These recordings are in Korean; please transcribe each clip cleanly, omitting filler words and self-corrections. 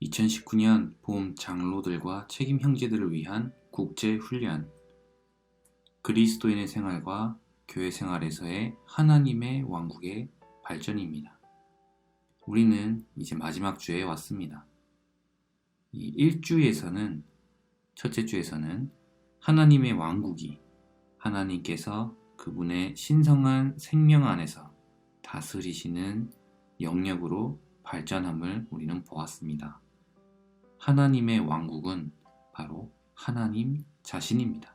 2019년 봄 장로들과 책임 형제들을 위한 국제 훈련, 그리스도인의 생활과 교회 생활에서의 하나님의 왕국의 발전입니다. 우리는 이제 마지막 주에 왔습니다. 이 1주에서는, 첫째 주에서는 하나님의 왕국이 하나님께서 그분의 신성한 생명 안에서 다스리시는 영역으로 발전함을 우리는 보았습니다. 하나님의 왕국은 바로 하나님 자신입니다.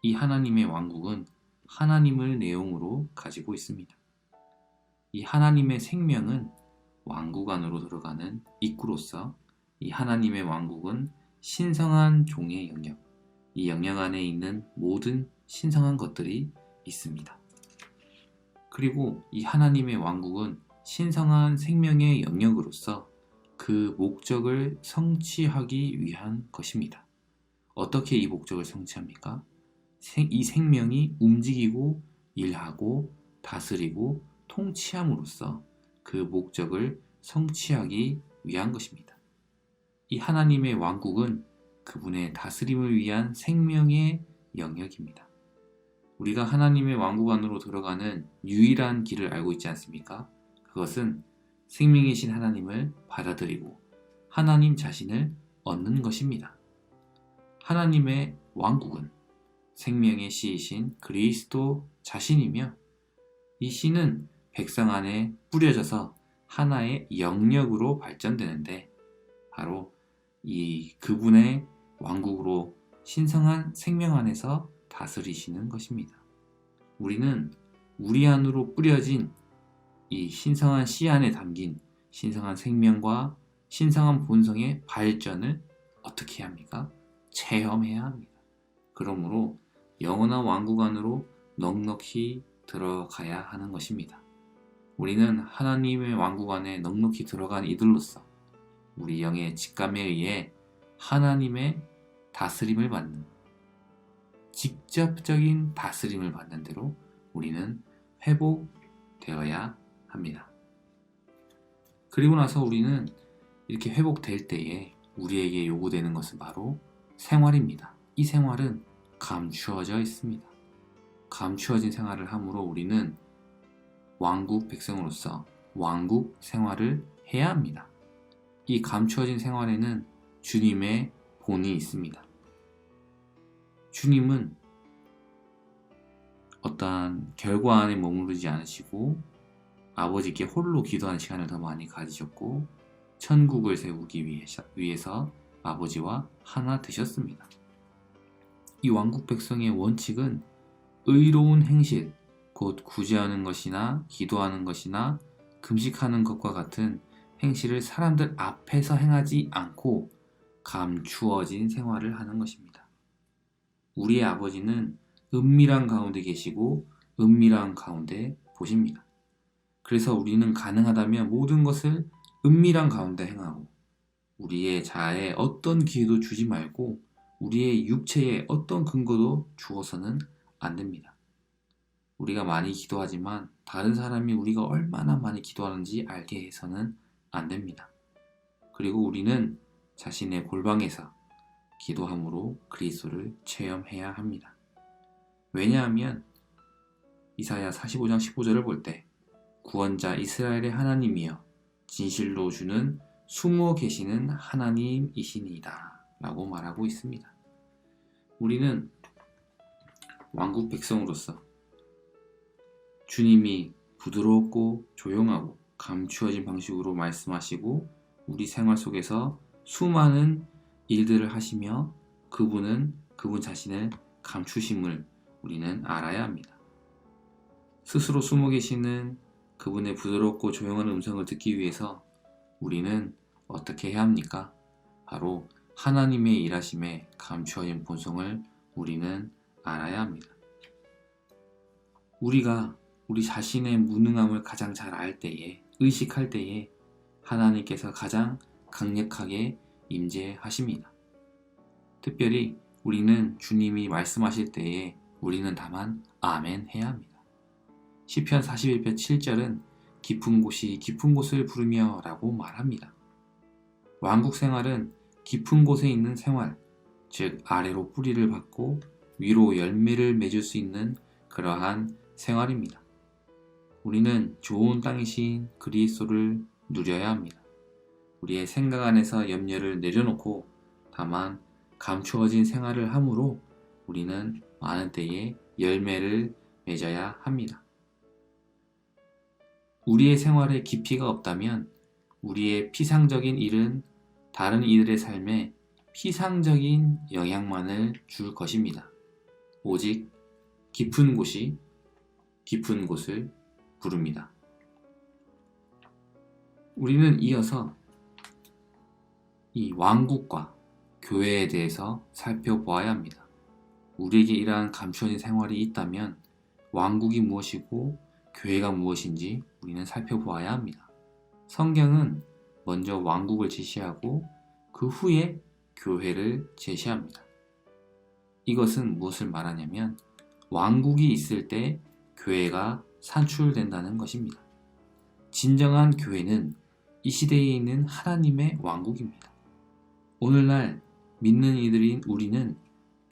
이 하나님의 왕국은 하나님을 내용으로 가지고 있습니다. 이 하나님의 생명은 왕국 안으로 들어가는 입구로서 이 하나님의 왕국은 신성한 종의 영역, 이 영역 안에 있는 모든 신성한 것들이 있습니다. 그리고 이 하나님의 왕국은 신성한 생명의 영역으로서 그 목적을 성취하기 위한 것입니다. 어떻게 이 목적을 성취합니까? 이 생명이 움직이고 일하고 다스리고 통치함으로써 그 목적을 성취하기 위한 것입니다. 이 하나님의 왕국은 그분의 다스림을 위한 생명의 영역입니다. 우리가 하나님의 왕국 안으로 들어가는 유일한 길을 알고 있지 않습니까? 그것은 생명이신 하나님을 받아들이고 하나님 자신을 얻는 것입니다. 하나님의 왕국은 생명의 씨이신 그리스도 자신이며 이 씨는 백성 안에 뿌려져서 하나의 영역으로 발전되는데 바로 이 그분의 왕국으로 신성한 생명 안에서 다스리시는 것입니다. 우리는 우리 안으로 뿌려진 이 신성한 씨 안에 담긴 신성한 생명과 신성한 본성의 발전을 어떻게 해야 합니까? 체험해야 합니다. 그러므로 영원한 왕국 안으로 넉넉히 들어가야 하는 것입니다. 우리는 하나님의 왕국 안에 넉넉히 들어간 이들로서 우리 영의 직감에 의해 하나님의 다스림을 받는, 직접적인 다스림을 받는 대로 우리는 회복되어야 합니다. 그리고 나서 우리는 이렇게 회복될 때에 우리에게 요구되는 것은 바로 생활입니다. 이 생활은 감추어져 있습니다. 감추어진 생활을 함으로 우리는 왕국 백성으로서 왕국 생활을 해야 합니다. 이 감추어진 생활에는 주님의 본이 있습니다. 주님은 어떠한 결과 안에 머무르지 않으시고 아버지께 홀로 기도하는 시간을 더 많이 가지셨고 천국을 세우기 위해서 아버지와 하나 되셨습니다. 이 왕국 백성의 원칙은 의로운 행실, 곧 구제하는 것이나 기도하는 것이나 금식하는 것과 같은 행실을 사람들 앞에서 행하지 않고 감추어진 생활을 하는 것입니다. 우리의 아버지는 은밀한 가운데 계시고 은밀한 가운데 보십니다. 그래서 우리는 가능하다면 모든 것을 은밀한 가운데 행하고 우리의 자아에 어떤 기회도 주지 말고 우리의 육체에 어떤 근거도 주어서는 안 됩니다. 우리가 많이 기도하지만 다른 사람이 우리가 얼마나 많이 기도하는지 알게 해서는 안 됩니다. 그리고 우리는 자신의 골방에서 기도함으로 그리스도를 체험해야 합니다. 왜냐하면 이사야 45장 15절을 볼 때 구원자 이스라엘의 하나님이여 진실로 주는 숨어 계시는 하나님이시니이다 라고 말하고 있습니다. 우리는 왕국 백성으로서 주님이 부드럽고 조용하고 감추어진 방식으로 말씀하시고 우리 생활 속에서 수많은 일들을 하시며 그분 자신을 감추심을 우리는 알아야 합니다. 스스로 숨어 계시는 그분의 부드럽고 조용한 음성을 듣기 위해서 우리는 어떻게 해야 합니까? 바로 하나님의 일하심에 감추어진 본성을 우리는 알아야 합니다. 우리가 우리 자신의 무능함을 가장 잘 알 때에, 의식할 때에 하나님께서 가장 강력하게 임재하십니다. 특별히 우리는 주님이 말씀하실 때에 우리는 다만 아멘 해야 합니다. 시편 41편 7절은 깊은 곳이 깊은 곳을 부르며 라고 말합니다. 왕국 생활은 깊은 곳에 있는 생활, 즉 아래로 뿌리를 받고 위로 열매를 맺을 수 있는 그러한 생활입니다. 우리는 좋은 땅이신 그리스도를 누려야 합니다. 우리의 생각 안에서 염려를 내려놓고 다만 감추어진 생활을 함으로 우리는 많은 때에 열매를 맺어야 합니다. 우리의 생활에 깊이가 없다면 우리의 피상적인 일은 다른 이들의 삶에 피상적인 영향만을 줄 것입니다. 오직 깊은 곳이 깊은 곳을 부릅니다. 우리는 이어서 이 왕국과 교회에 대해서 살펴보아야 합니다. 우리에게 이러한 감추어진 생활이 있다면 왕국이 무엇이고 교회가 무엇인지 우리는 살펴보아야 합니다. 성경은 먼저 왕국을 제시하고 그 후에 교회를 제시합니다. 이것은 무엇을 말하냐면 왕국이 있을 때 교회가 산출된다는 것입니다. 진정한 교회는 이 시대에 있는 하나님의 왕국입니다. 오늘날 믿는 이들인 우리는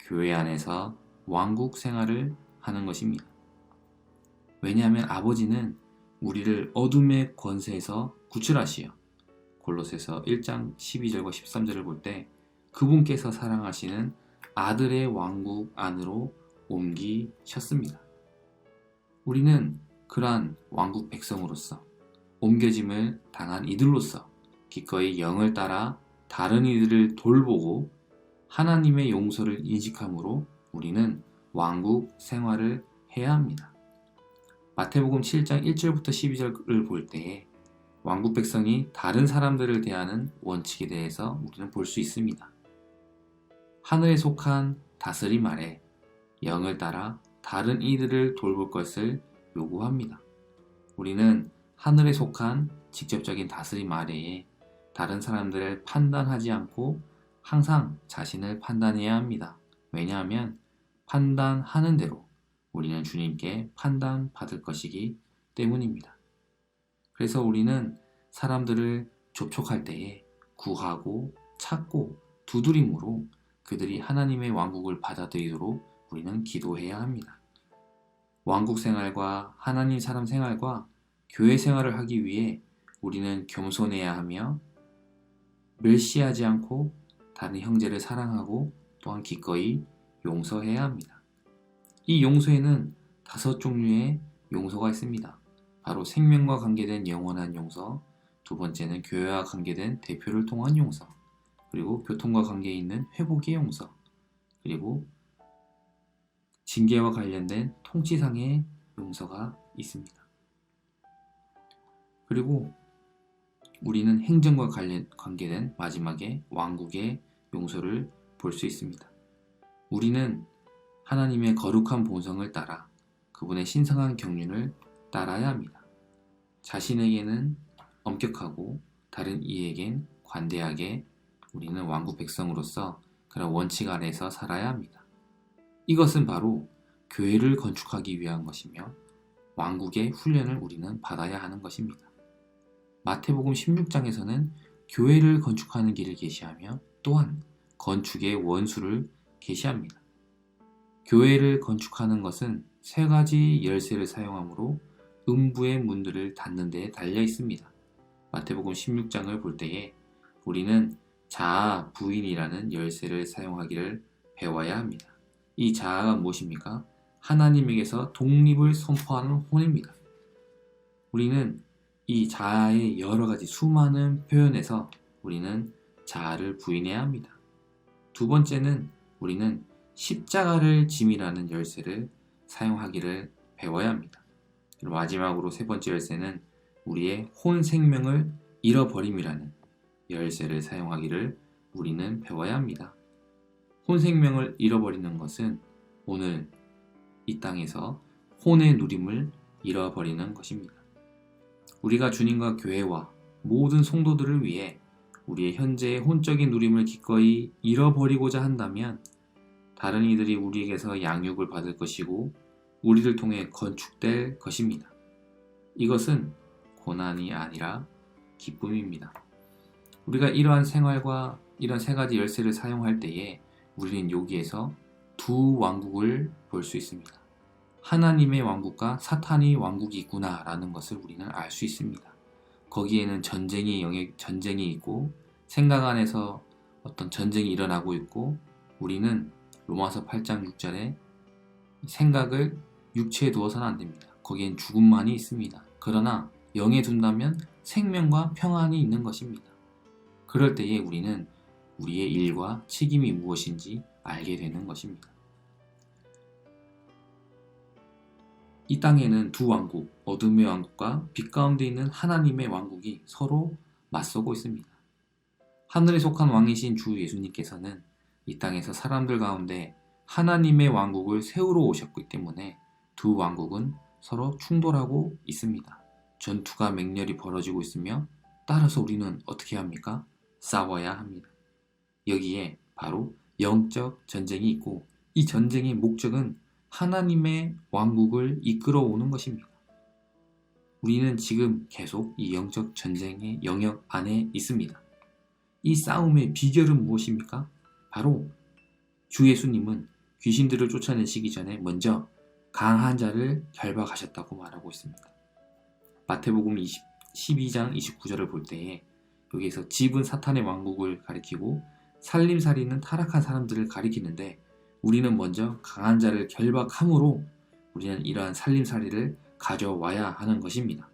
교회 안에서 왕국 생활을 하는 것입니다. 왜냐하면 아버지는 우리를 어둠의 권세에서 구출하시어 골로새서 1장 12절과 13절을 볼 때 그분께서 사랑하시는 아들의 왕국 안으로 옮기셨습니다. 우리는 그러한 왕국 백성으로서 옮겨짐을 당한 이들로서 기꺼이 영을 따라 다른 이들을 돌보고 하나님의 용서를 인식함으로 우리는 왕국 생활을 해야 합니다. 마태복음 7장 1절부터 12절을 볼 때에 왕국 백성이 다른 사람들을 대하는 원칙에 대해서 우리는 볼 수 있습니다. 하늘에 속한 다스림 아래 영을 따라 다른 이들을 돌볼 것을 요구합니다. 우리는 하늘에 속한 직접적인 다스림 아래에 다른 사람들을 판단하지 않고 항상 자신을 판단해야 합니다. 왜냐하면 판단하는 대로 우리는 주님께 판단받을 것이기 때문입니다. 그래서 우리는 사람들을 접촉할 때에 구하고 찾고 두드림으로 그들이 하나님의 왕국을 받아들이도록 우리는 기도해야 합니다. 왕국 생활과 하나님 사람 생활과 교회 생활을 하기 위해 우리는 겸손해야 하며 멸시하지 않고 다른 형제를 사랑하고 또한 기꺼이 용서해야 합니다. 이 용서에는 5종류의 용서가 있습니다. 바로 생명과 관계된 영원한 용서, 두 번째는 교회와 관계된 대표를 통한 용서, 그리고 교통과 관계에 있는 회복의 용서, 그리고 징계와 관련된 통치상의 용서가 있습니다. 그리고 우리는 행정과 관계된 마지막에 왕국의 용서를 볼 수 있습니다. 우리는 하나님의 거룩한 본성을 따라 그분의 신성한 경륜을 따라야 합니다. 자신에게는 엄격하고 다른 이에겐 관대하게 우리는 왕국 백성으로서 그런 원칙 아래에서 살아야 합니다. 이것은 바로 교회를 건축하기 위한 것이며 왕국의 훈련을 우리는 받아야 하는 것입니다. 마태복음 16장에서는 교회를 건축하는 길을 계시하며 또한 건축의 원수를 계시합니다. 교회를 건축하는 것은 3가지 열쇠를 사용하므로 음부의 문들을 닫는 데에 달려 있습니다. 마태복음 16장을 볼 때에 우리는 자아 부인이라는 열쇠를 사용하기를 배워야 합니다. 이 자아가 무엇입니까? 하나님에게서 독립을 선포하는 혼입니다. 우리는 이 자아의 여러 가지 수많은 표현에서 우리는 자아를 부인해야 합니다. 두 번째는 우리는 십자가를 짐이라는 열쇠를 사용하기를 배워야 합니다. 그리고 마지막으로 3번째 열쇠는 우리의 혼 생명을 잃어버림이라는 열쇠를 사용하기를 우리는 배워야 합니다. 혼 생명을 잃어버리는 것은 오늘 이 땅에서 혼의 누림을 잃어버리는 것입니다. 우리가 주님과 교회와 모든 성도들을 위해 우리의 현재의 혼적인 누림을 기꺼이 잃어버리고자 한다면 다른 이들이 우리에게서 양육을 받을 것이고 우리를 통해 건축될 것입니다. 이것은 고난이 아니라 기쁨입니다. 우리가 이러한 생활과 이런 세 가지 열쇠를 사용할 때에 우리는 여기에서 두 왕국을 볼 수 있습니다. 하나님의 왕국과 사탄의 왕국이 있구나 라는 것을 우리는 알 수 있습니다. 거기에는 전쟁이 있고 생각 안에서 어떤 전쟁이 일어나고 있고, 우리는 로마서 8장 6절에 생각을 육체에 두어서는 안 됩니다. 거기엔 죽음만이 있습니다. 그러나 영에 둔다면 생명과 평안이 있는 것입니다. 그럴 때에 우리는 우리의 일과 책임이 무엇인지 알게 되는 것입니다. 이 땅에는 두 왕국, 어둠의 왕국과 빛 가운데 있는 하나님의 왕국이 서로 맞서고 있습니다. 하늘에 속한 왕이신 주 예수님께서는 이 땅에서 사람들 가운데 하나님의 왕국을 세우러 오셨기 때문에 두 왕국은 서로 충돌하고 있습니다. 전투가 맹렬히 벌어지고 있으며, 따라서 우리는 어떻게 합니까? 싸워야 합니다. 여기에 바로 영적 전쟁이 있고, 이 전쟁의 목적은 하나님의 왕국을 이끌어 오는 것입니다. 우리는 지금 계속 이 영적 전쟁의 영역 안에 있습니다. 이 싸움의 비결은 무엇입니까? 바로 주 예수님은 귀신들을 쫓아내시기 전에 먼저 강한 자를 결박하셨다고 말하고 있습니다. 마태복음 12장 29절을 볼 때에 여기에서 집은 사탄의 왕국을 가리키고 살림살이는 타락한 사람들을 가리키는데, 우리는 먼저 강한 자를 결박함으로 우리는 이러한 살림살이를 가져와야 하는 것입니다.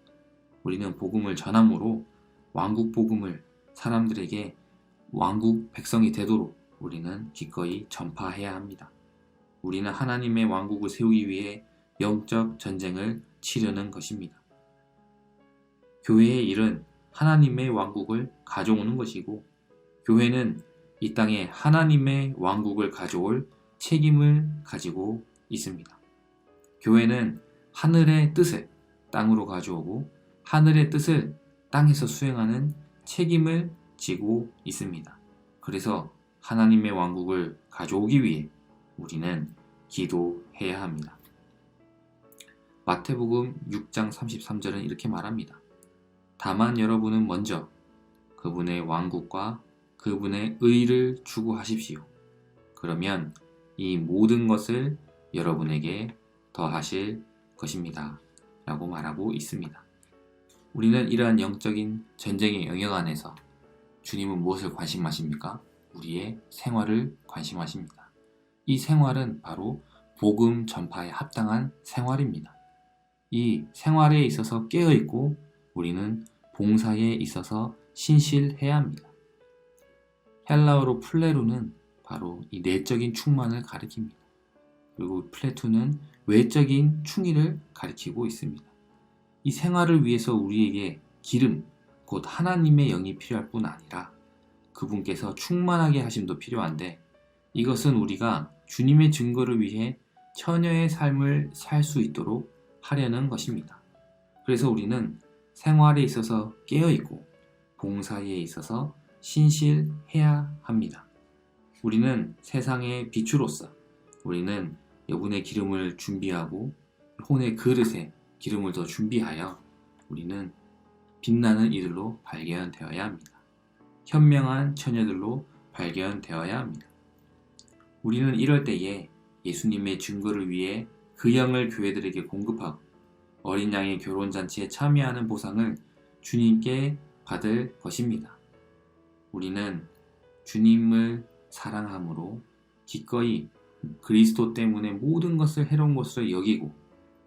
우리는 복음을 전함으로 왕국 복음을 사람들에게 왕국 백성이 되도록 우리는 기꺼이 전파해야 합니다. 우리는 하나님의 왕국을 세우기 위해 영적 전쟁을 치르는 것입니다. 교회의 일은 하나님의 왕국을 가져오는 것이고, 교회는 이 땅에 하나님의 왕국을 가져올 책임을 가지고 있습니다. 교회는 하늘의 뜻을 땅으로 가져오고 하늘의 뜻을 땅에서 수행하는 책임을 지고 있습니다. 그래서 하나님의 왕국을 가져오기 위해 우리는 기도해야 합니다. 마태복음 6장 33절은 이렇게 말합니다. 다만 여러분은 먼저 그분의 왕국과 그분의 의를 추구하십시오. 그러면 이 모든 것을 여러분에게 더하실 것입니다. 라고 말하고 있습니다. 우리는 이러한 영적인 전쟁의 영역 안에서 주님은 무엇을 관심하십니까? 우리의 생활을 관심하십니다. 이 생활은 바로 복음 전파에 합당한 생활입니다. 이 생활에 있어서 깨어있고 우리는 봉사에 있어서 신실해야 합니다. 헬라어로 플레루는 바로 이 내적인 충만을 가리킵니다. 그리고 플레투는 외적인 충의를 가리키고 있습니다. 이 생활을 위해서 우리에게 기름, 곧 하나님의 영이 필요할 뿐 아니라 그분께서 충만하게 하심도 필요한데, 이것은 우리가 주님의 증거를 위해 처녀의 삶을 살 수 있도록 하려는 것입니다. 그래서 우리는 생활에 있어서 깨어있고 봉사에 있어서 신실해야 합니다. 우리는 세상의 빛으로서 우리는 여분의 기름을 준비하고 혼의 그릇에 기름을 더 준비하여 우리는 빛나는 이들로 발견되어야 합니다. 현명한 처녀들로 발견되어야 합니다. 우리는 이럴 때에 예수님의 증거를 위해 그 영을 교회들에게 공급하고 어린 양의 결혼잔치에 참여하는 보상을 주님께 받을 것입니다. 우리는 주님을 사랑함으로 기꺼이 그리스도 때문에 모든 것을 해로운 것으로 여기고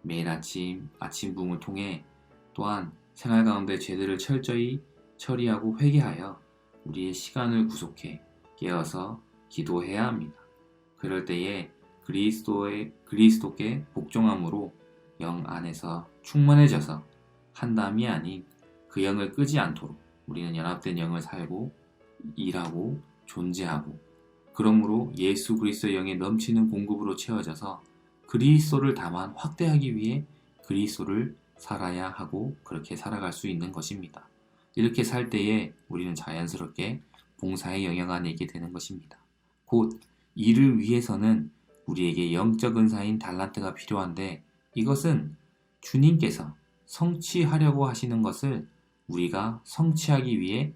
매일 아침 부흥을 통해 또한 생활 가운데 죄들을 철저히 처리하고 회개하여 우리의 시간을 구속해 깨어서 기도해야 합니다. 그럴 때에 그리스도께 복종함으로 영 안에서 충만해져서 한담이 아닌 그 영을 끄지 않도록 우리는 연합된 영을 살고 일하고 존재하고, 그러므로 예수 그리스도의 영에 넘치는 공급으로 채워져서 그리스도를 다만 확대하기 위해 그리스도를 살아야 하고 그렇게 살아갈 수 있는 것입니다. 이렇게 살 때에 우리는 자연스럽게 봉사의 영역 안에 있게 되는 것입니다. 곧 이를 위해서는 우리에게 영적 은사인 달란트가 필요한데, 이것은 주님께서 성취하려고 하시는 것을 우리가 성취하기 위해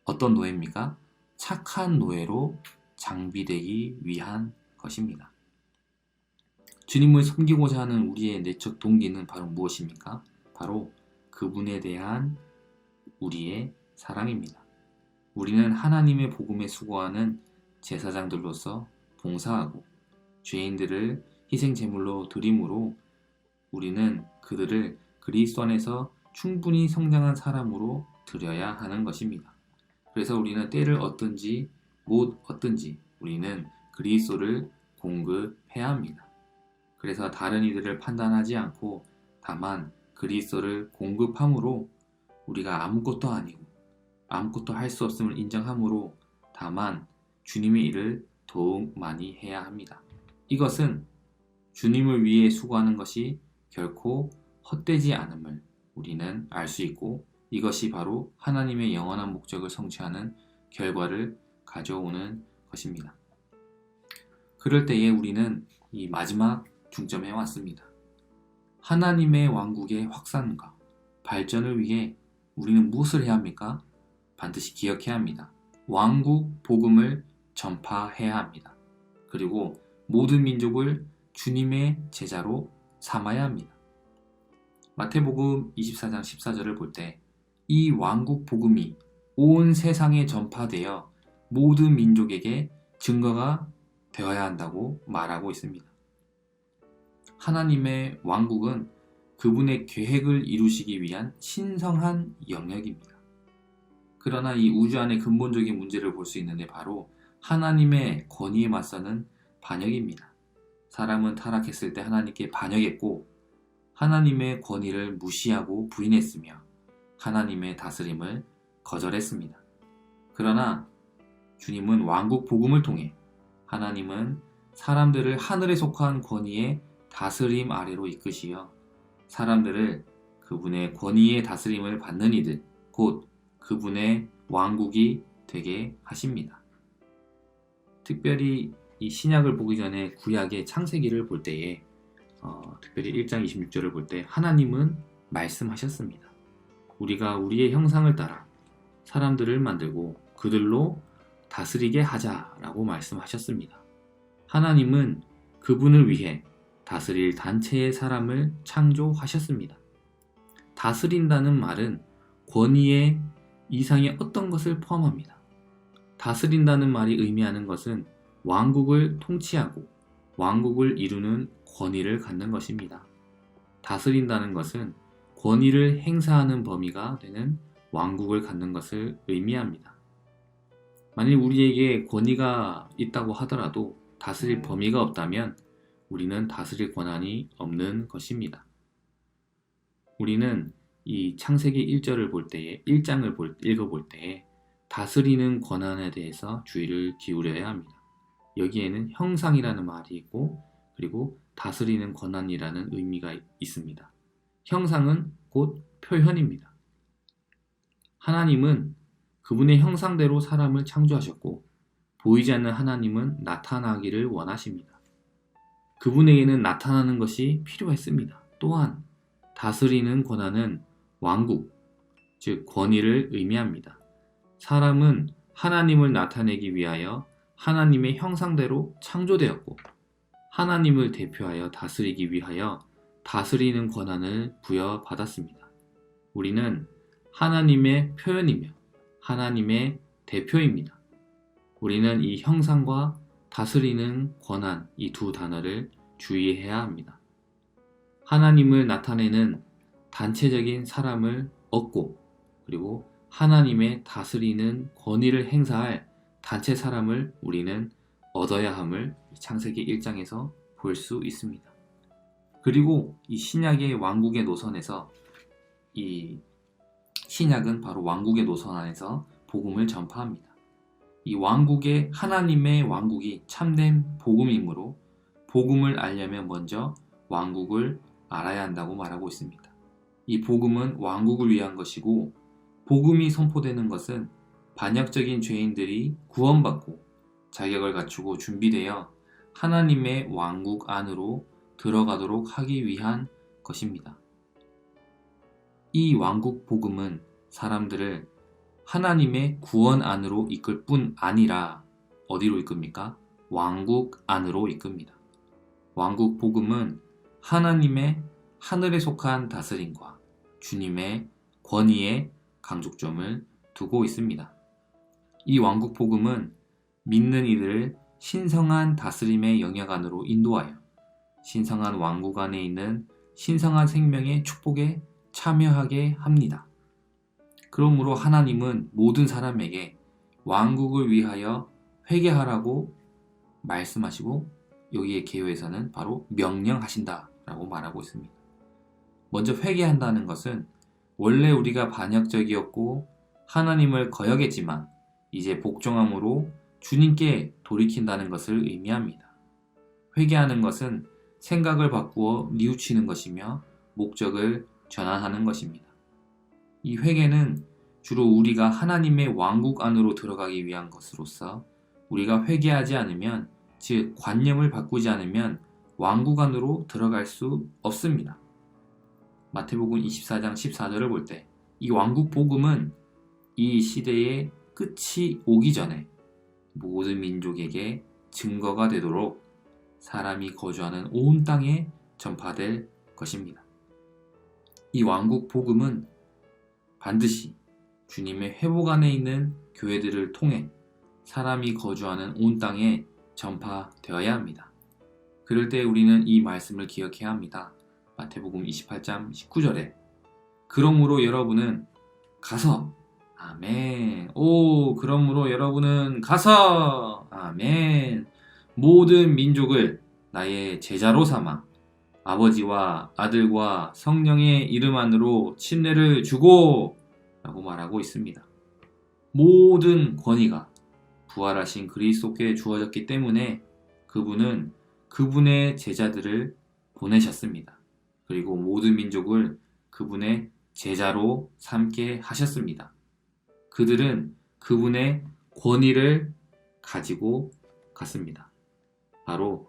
어떤 노예입니까? 착한 노예로 장비되기 위한 것입니다. 주님을 섬기고자 하는 우리의 내적 동기는 바로 무엇입니까? 바로 그분에 대한 우리의 사랑입니다. 우리는 하나님의 복음에 수고하는 제사장들로서 봉사하고 죄인들을 희생제물로 드림으로 우리는 그들을 그리스도 안에서 충분히 성장한 사람으로 드려야 하는 것입니다. 그래서 우리는 때를 얻든지 못 얻든지 우리는 그리스도를 공급해야 합니다. 그래서 다른 이들을 판단하지 않고 다만 그리스도를 공급함으로 우리가 아무것도 아니고 아무것도 할 수 없음을 인정함으로 다만 주님의 일을 더욱 많이 해야 합니다. 이것은 주님을 위해 수고하는 것이 결코 헛되지 않음을 우리는 알 수 있고 이것이 바로 하나님의 영원한 목적을 성취하는 결과를 가져오는 것입니다. 그럴 때에 우리는 이 마지막 중점에 왔습니다. 하나님의 왕국의 확산과 발전을 위해 우리는 무엇을 해야 합니까? 반드시 기억해야 합니다. 왕국 복음을 전파해야 합니다. 그리고 모든 민족을 주님의 제자로 삼아야 합니다. 마태복음 24장 14절을 볼 때 이 왕국 복음이 온 세상에 전파되어 모든 민족에게 증거가 되어야 한다고 말하고 있습니다. 하나님의 왕국은 그분의 계획을 이루시기 위한 신성한 영역입니다. 그러나 이 우주 안의 근본적인 문제를 볼 수 있는데 바로 하나님의 권위에 맞서는 반역입니다. 사람은 타락했을 때 하나님께 반역했고 하나님의 권위를 무시하고 부인했으며 하나님의 다스림을 거절했습니다. 그러나 주님은 왕국 복음을 통해 하나님은 사람들을 하늘에 속한 권위의 다스림 아래로 이끄시어 사람들을 그분의 권위의 다스림을 받는 이들, 곧 그분의 왕국이 되게 하십니다. 특별히 이 신약을 보기 전에 구약의 창세기를 볼 때에 특별히 1장 26절을 볼 때 하나님은 말씀하셨습니다. 우리가 우리의 형상을 따라 사람들을 만들고 그들로 다스리게 하자라고 말씀하셨습니다. 하나님은 그분을 위해 다스릴 단체의 사람을 창조하셨습니다. 다스린다는 말은 권위의 이상의 어떤 것을 포함합니다. 다스린다는 말이 의미하는 것은 왕국을 통치하고 왕국을 이루는 권위를 갖는 것입니다. 다스린다는 것은 권위를 행사하는 범위가 되는 왕국을 갖는 것을 의미합니다. 만일 우리에게 권위가 있다고 하더라도 다스릴 범위가 없다면 우리는 다스릴 권한이 없는 것입니다. 우리는 이 창세기 1절을 볼 때에 1장을 읽어볼 때에 다스리는 권한에 대해서 주의를 기울여야 합니다. 여기에는 형상이라는 말이 있고 그리고 다스리는 권한이라는 의미가 있습니다. 형상은 곧 표현입니다. 하나님은 그분의 형상대로 사람을 창조하셨고 보이지 않는 하나님은 나타나기를 원하십니다. 그분에게는 나타나는 것이 필요했습니다. 또한 다스리는 권한은 왕국, 즉 권위를 의미합니다. 사람은 하나님을 나타내기 위하여 하나님의 형상대로 창조되었고 하나님을 대표하여 다스리기 위하여 다스리는 권한을 부여받았습니다. 우리는 하나님의 표현이며 하나님의 대표입니다. 우리는 이 형상과 다스리는 권한 이 두 단어를 주의해야 합니다. 하나님을 나타내는 단체적인 사람을 얻고 그리고 하나님의 다스리는 권위를 행사할 단체 사람을 우리는 얻어야 함을 창세기 1장에서 볼 수 있습니다. 그리고 이 신약의 왕국의 노선에서 이 신약은 바로 왕국의 노선 안에서 복음을 전파합니다. 이 왕국의 하나님의 왕국이 참된 복음이므로 복음을 알려면 먼저 왕국을 알아야 한다고 말하고 있습니다. 이 복음은 왕국을 위한 것이고 복음이 선포되는 것은 반역적인 죄인들이 구원받고 자격을 갖추고 준비되어 하나님의 왕국 안으로 들어가도록 하기 위한 것입니다. 이 왕국 복음은 사람들을 하나님의 구원 안으로 이끌 뿐 아니라 어디로 이끕니까? 왕국 안으로 이끕니다. 왕국 복음은 하나님의 하늘에 속한 다스림과 주님의 권위에 강조점을 두고 있습니다. 이 왕국 복음은 믿는 이들을 신성한 다스림의 영역 안으로 인도하여 신성한 왕국 안에 있는 신성한 생명의 축복에 참여하게 합니다. 그러므로 하나님은 모든 사람에게 왕국을 위하여 회개하라고 말씀하시고 여기에 개요에서는 바로 명령하신다라고 말하고 있습니다. 먼저 회개한다는 것은 원래 우리가 반역적이었고 하나님을 거역했지만 이제 복종함으로 주님께 돌이킨다는 것을 의미합니다. 회개하는 것은 생각을 바꾸어 뉘우치는 것이며 목적을 전환하는 것입니다. 이 회개는 주로 우리가 하나님의 왕국 안으로 들어가기 위한 것으로서 우리가 회개하지 않으면, 즉 관념을 바꾸지 않으면 왕국 안으로 들어갈 수 없습니다. 마태복음 24장 14절을 볼 때 이 왕국 복음은 이 시대의 끝이 오기 전에 모든 민족에게 증거가 되도록 사람이 거주하는 온 땅에 전파될 것입니다. 이 왕국 복음은 반드시 주님의 회복 안에 있는 교회들을 통해 사람이 거주하는 온 땅에 전파되어야 합니다. 그럴 때 우리는 이 말씀을 기억해야 합니다. 마태복음 28장 19절에 그러므로 여러분은 가서 아멘. 그러므로 여러분은 가서 아멘. 모든 민족을 나의 제자로 삼아 아버지와 아들과 성령의 이름 안으로 침례를 주고 라고 말하고 있습니다. 모든 권위가 부활하신 그리스도께 주어졌기 때문에 그분은 그분의 제자들을 보내셨습니다. 그리고 모든 민족을 그분의 제자로 삼게 하셨습니다. 그들은 그분의 권위를 가지고 갔습니다. 바로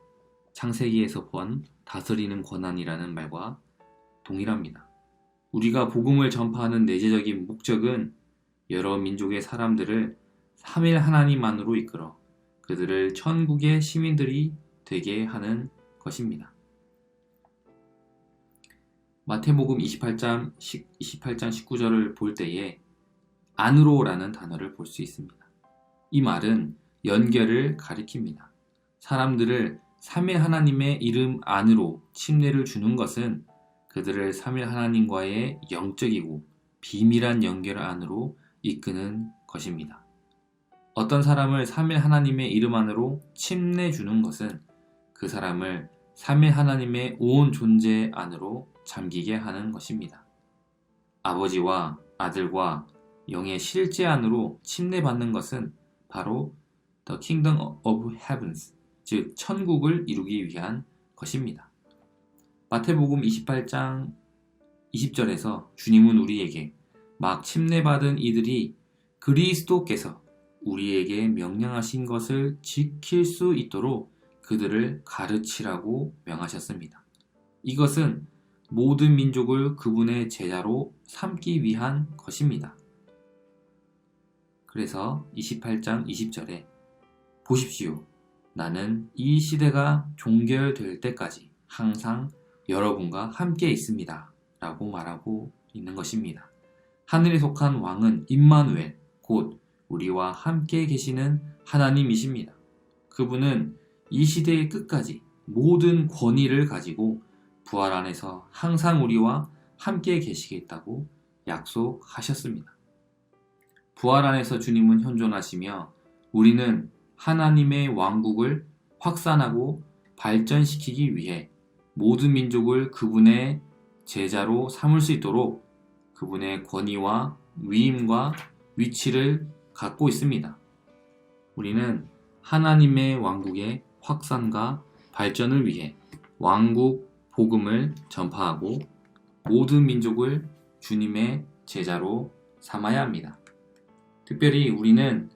창세기에서 본 다스리는 권한이라는 말과 동일합니다. 우리가 복음을 전파하는 내재적인 목적은 여러 민족의 사람들을 삼일 하나님만으로 이끌어 그들을 천국의 시민들이 되게 하는 것입니다. 마태복음 28장 19절을 볼 때에 안으로라는 단어를 볼 수 있습니다. 이 말은 연결을 가리킵니다. 사람들을 삼위 하나님의 이름 안으로 침례를 주는 것은 그들을 삼위 하나님과의 영적이고 비밀한 연결 안으로 이끄는 것입니다. 어떤 사람을 삼위 하나님의 이름 안으로 침례 주는 것은 그 사람을 삼위 하나님의 온 존재 안으로 잠기게 하는 것입니다. 아버지와 아들과 영의 실제 안으로 침례받는 것은 바로 The Kingdom of Heavens, 즉 천국을 이루기 위한 것입니다. 마태복음 28장 20절에서 주님은 우리에게 막 침례받은 이들이 그리스도께서 우리에게 명령하신 것을 지킬 수 있도록 그들을 가르치라고 명하셨습니다. 이것은 모든 민족을 그분의 제자로 삼기 위한 것입니다. 그래서 28장 20절에 보십시오. 나는 이 시대가 종결될 때까지 항상 여러분과 함께 있습니다. 라고 말하고 있는 것입니다. 하늘에 속한 왕은 임마누엘, 곧 우리와 함께 계시는 하나님이십니다. 그분은 이 시대의 끝까지 모든 권위를 가지고 부활 안에서 항상 우리와 함께 계시겠다고 약속하셨습니다. 부활 안에서 주님은 현존하시며 우리는 하나님의 왕국을 확산하고 발전시키기 위해 모든 민족을 그분의 제자로 삼을 수 있도록 그분의 권위와 위임과 위치를 갖고 있습니다. 우리는 하나님의 왕국의 확산과 발전을 위해 왕국 복음을 전파하고 모든 민족을 주님의 제자로 삼아야 합니다. 특별히 우리는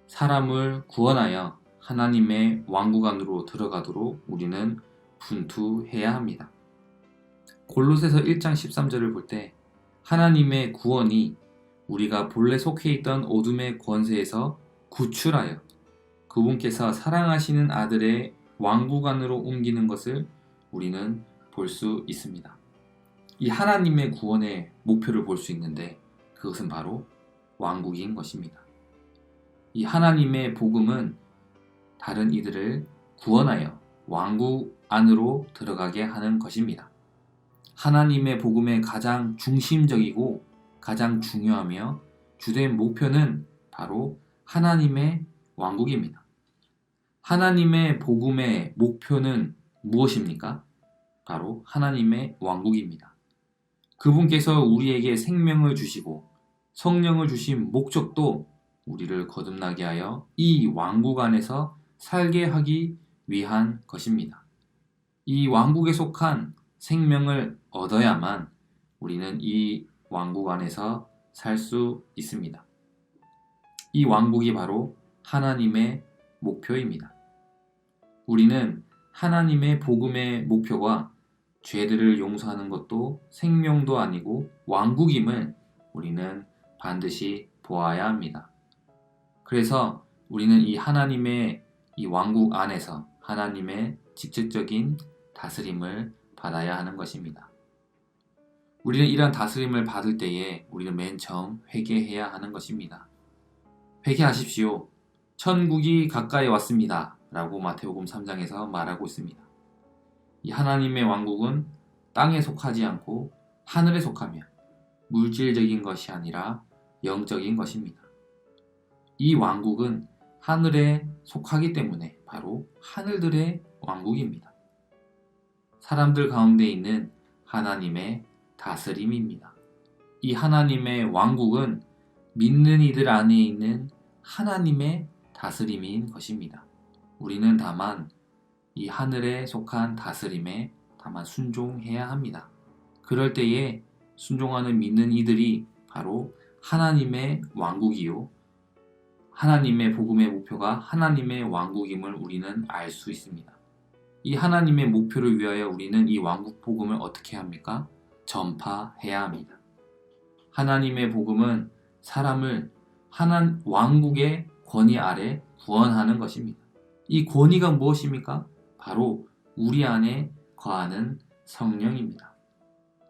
사람을 구원하여 하나님의 왕국 안으로 들어가도록 우리는 분투해야 합니다. 골로새서 1장 13절을 볼 때 하나님의 구원이 우리가 본래 속해 있던 어둠의 권세에서 구출하여 그분께서 사랑하시는 아들의 왕국 안으로 옮기는 것을 우리는 볼 수 있습니다. 이 하나님의 구원의 목표를 볼 수 있는데 그것은 바로 왕국인 것입니다. 이 하나님의 복음은 다른 이들을 구원하여 왕국 안으로 들어가게 하는 것입니다. 하나님의 복음의 가장 중심적이고 가장 중요하며 주된 목표는 바로 하나님의 왕국입니다. 하나님의 복음의 목표는 무엇입니까? 바로 하나님의 왕국입니다. 그분께서 우리에게 생명을 주시고 성령을 주신 목적도 우리를 거듭나게 하여 이 왕국 안에서 살게 하기 위한 것입니다. 이 왕국에 속한 생명을 얻어야만 우리는 이 왕국 안에서 살 수 있습니다. 이 왕국이 바로 하나님의 목표입니다. 우리는 하나님의 복음의 목표가 죄들을 용서하는 것도 생명도 아니고 왕국임을 우리는 반드시 보아야 합니다. 그래서 우리는 이 하나님의 이 왕국 안에서 하나님의 직접적인 다스림을 받아야 하는 것입니다. 우리는 이러한 다스림을 받을 때에 우리는 맨 처음 회개해야 하는 것입니다. 회개하십시오. 천국이 가까이 왔습니다. 라고 마태복음 3장에서 말하고 있습니다. 이 하나님의 왕국은 땅에 속하지 않고 하늘에 속하며 물질적인 것이 아니라 영적인 것입니다. 이 왕국은 하늘에 속하기 때문에 바로 하늘들의 왕국입니다. 사람들 가운데 있는 하나님의 다스림입니다. 이 하나님의 왕국은 믿는 이들 안에 있는 하나님의 다스림인 것입니다. 우리는 다만 이 하늘에 속한 다스림에 다만 순종해야 합니다. 그럴 때에 순종하는 믿는 이들이 바로 하나님의 왕국이요. 하나님의 복음의 목표가 하나님의 왕국임을 우리는 알 수 있습니다. 이 하나님의 목표를 위하여 우리는 이 왕국 복음을 어떻게 합니까? 전파해야 합니다. 하나님의 복음은 사람을 왕국의 권위 아래 구원하는 것입니다. 이 권위가 무엇입니까? 바로 우리 안에 거하는 성령입니다.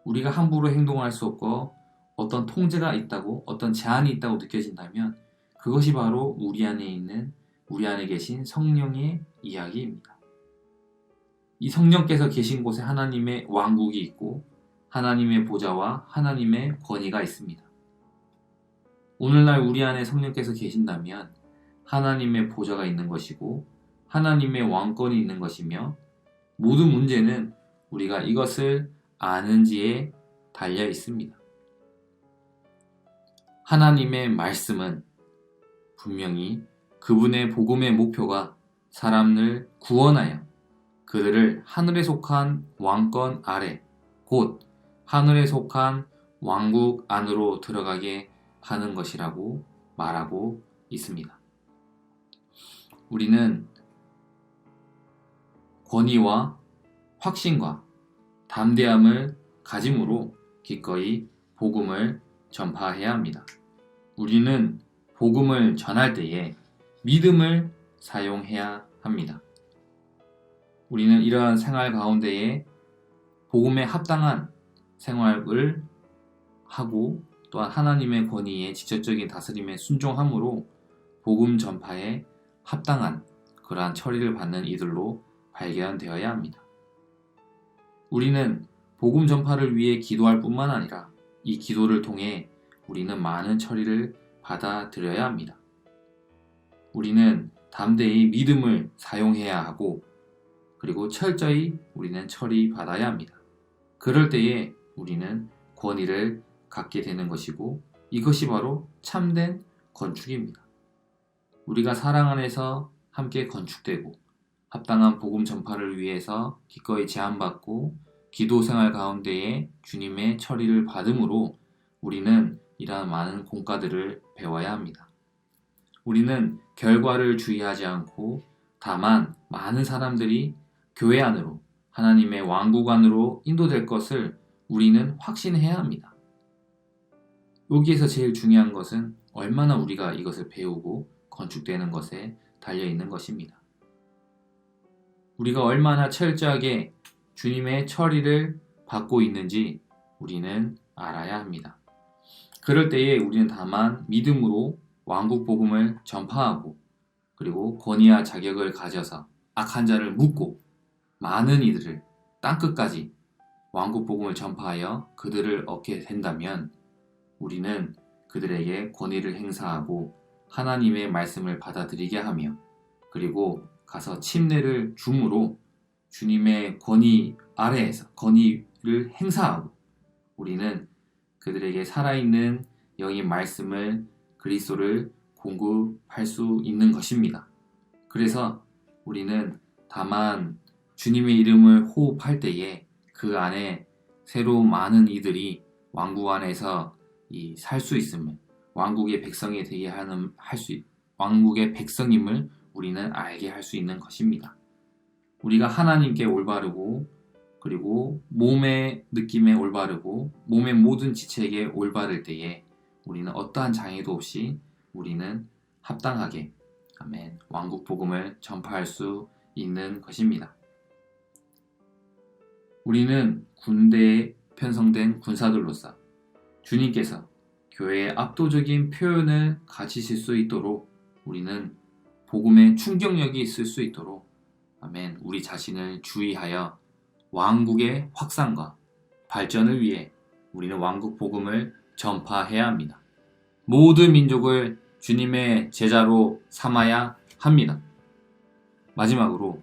우리가 함부로 행동할 수 없고 어떤 통제가 있다고 어떤 제한이 있다고 느껴진다면 그것이 바로 우리 안에 계신 성령의 이야기입니다. 이 성령께서 계신 곳에 하나님의 왕국이 있고 하나님의 보좌와 하나님의 권위가 있습니다. 오늘날 우리 안에 성령께서 계신다면 하나님의 보좌가 있는 것이고 하나님의 왕권이 있는 것이며 모든 문제는 우리가 이것을 아는지에 달려 있습니다. 하나님의 말씀은 분명히 그분의 복음의 목표가 사람을 구원하여 그들을 하늘에 속한 왕권 아래 곧 하늘에 속한 왕국 안으로 들어가게 하는 것이라고 말하고 있습니다. 우리는 권위와 확신과 담대함을 가짐으로 기꺼이 복음을 전파해야 합니다. 우리는 복음을 전할 때에 믿음을 사용해야 합니다. 우리는 이러한 생활 가운데에 복음에 합당한 생활을 하고 또한 하나님의 권위에 직접적인 다스림에 순종함으로 복음 전파에 합당한 그러한 처리를 받는 이들로 발견되어야 합니다. 우리는 복음 전파를 위해 기도할 뿐만 아니라 이 기도를 통해 우리는 많은 처리를 받아들여야 합니다. 우리는 담대히 믿음을 사용해야 하고 그리고 철저히 우리는 처리받아야 합니다. 그럴 때에 우리는 권위를 갖게 되는 것이고 이것이 바로 참된 건축입니다. 우리가 사랑 안에서 함께 건축되고 합당한 복음 전파를 위해서 기꺼이 제안받고 기도 생활 가운데에 주님의 처리를 받음으로 우리는 이러한 많은 공과들을 배워야 합니다. 우리는 결과를 주의하지 않고 다만 많은 사람들이 교회 안으로 하나님의 왕국 안으로 인도될 것을 우리는 확신해야 합니다. 여기에서 제일 중요한 것은 얼마나 우리가 이것을 배우고 건축되는 것에 달려있는 것입니다. 우리가 얼마나 철저하게 주님의 처리를 받고 있는지 우리는 알아야 합니다. 그럴 때에 우리는 다만 믿음으로 왕국 복음을 전파하고 그리고 권위와 자격을 가져서 악한 자를 묻고 많은 이들을 땅끝까지 왕국 복음을 전파하여 그들을 얻게 된다면 우리는 그들에게 권위를 행사하고 하나님의 말씀을 받아들이게 하며 그리고 가서 침례를 줌으로 주님의 권위 아래에서 권위를 행사하고 우리는 그들에게 살아있는 영의 말씀을 그리스도를 공급할 수 있는 것입니다. 그래서 우리는 다만 주님의 이름을 호흡할 때에 그 안에 새로 많은 이들이 왕국 안에서 살 수 있음을 왕국의 백성이 되게 하는 왕국의 백성임을 우리는 알게 할 수 있는 것입니다. 우리가 하나님께 올바르고 그리고 몸의 느낌에 올바르고 몸의 모든 지체에게 올바를 때에 우리는 어떠한 장애도 없이 우리는 합당하게 아멘 왕국 복음을 전파할 수 있는 것입니다. 우리는 군대에 편성된 군사들로서 주님께서 교회의 압도적인 표현을 가지실 수 있도록 우리는 복음의 충격력이 있을 수 있도록 아멘 우리 자신을 주의하여 왕국의 확산과 발전을 위해 우리는 왕국 복음을 전파해야 합니다. 모든 민족을 주님의 제자로 삼아야 합니다. 마지막으로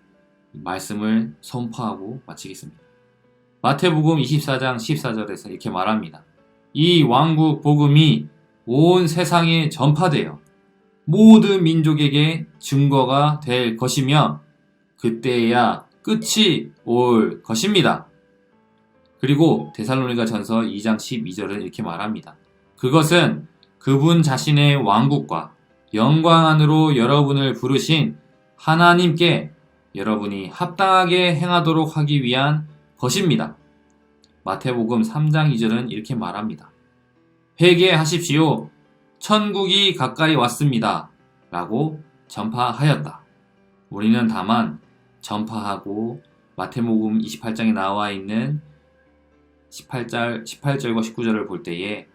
말씀을 선포하고 마치겠습니다. 마태복음 24장 14절에서 이렇게 말합니다. 이 왕국 복음이 온 세상에 전파되어 모든 민족에게 증거가 될 것이며 그때야 끝이 올 것입니다. 그리고 데살로니가 전서 2장 12절은 이렇게 말합니다. 그것은 그분 자신의 왕국과 영광 안으로 여러분을 부르신 하나님께 여러분이 합당하게 행하도록 하기 위한 것입니다. 마태복음 3장 2절은 이렇게 말합니다. 회개하십시오. 천국이 가까이 왔습니다. 라고 전파하였다. 우리는 다만 전파하고 마태복음 28장에 나와 있는 18절과 19절을 볼 때에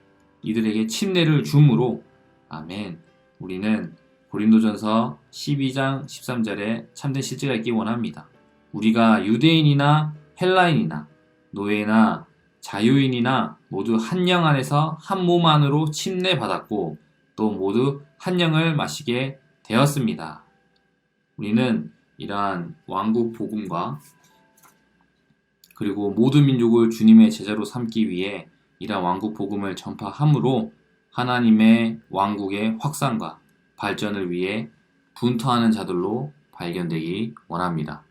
이들에게 침례를 줌으로 아멘 우리는 고린도전서 12장 13절에 참된 실제가 있기 원합니다. 우리가 유대인이나 헬라인이나 노예나 자유인이나 모두 한 영 안에서 한 몸 안으로 침례받았고 또 모두 한 영을 마시게 되었습니다. 우리는 이러한 왕국 복음과 그리고 모든 민족을 주님의 제자로 삼기 위해 이러한 왕국 복음을 전파함으로 하나님의 왕국의 확산과 발전을 위해 분투하는 자들로 발견되기 원합니다.